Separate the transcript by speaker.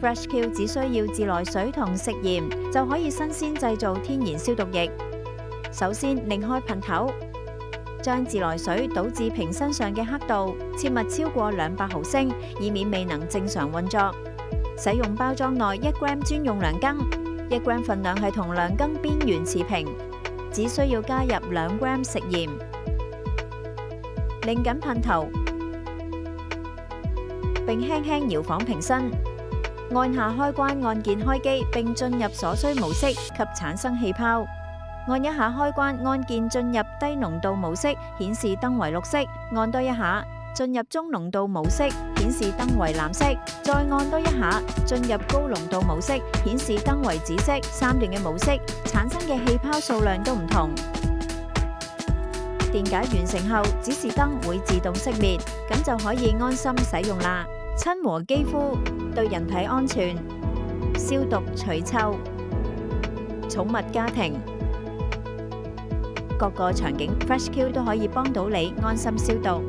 Speaker 1: FreshQ 只需要自來水同食鹽就可以新鮮製造天然消毒液。首先擰開噴頭，將自來水倒至瓶身上嘅刻度，切勿超過200毫升，以免未能正常運作。使用包裝內1g專用量羹，1g份量係同量羹邊緣持平，只需要加入2g食鹽。擰緊噴頭，並輕輕搖晃瓶身，按下開關按鍵開機，並進入所需模式及產生氣泡。按一下開關按鍵進入低濃度模式，顯示燈為綠色；按多一下進入中濃度模式，顯示燈為藍色；再按多一下進入高濃度模式，顯示燈為紫色。3段嘅模式產生嘅氣泡數量都唔同。電解完成後，指示燈會自動熄滅，咁就可以安心使用啦。親和肌膚，對人體安全，消毒除臭，寵物家庭，各個場景 FreshQ 都可以幫到你安心消毒。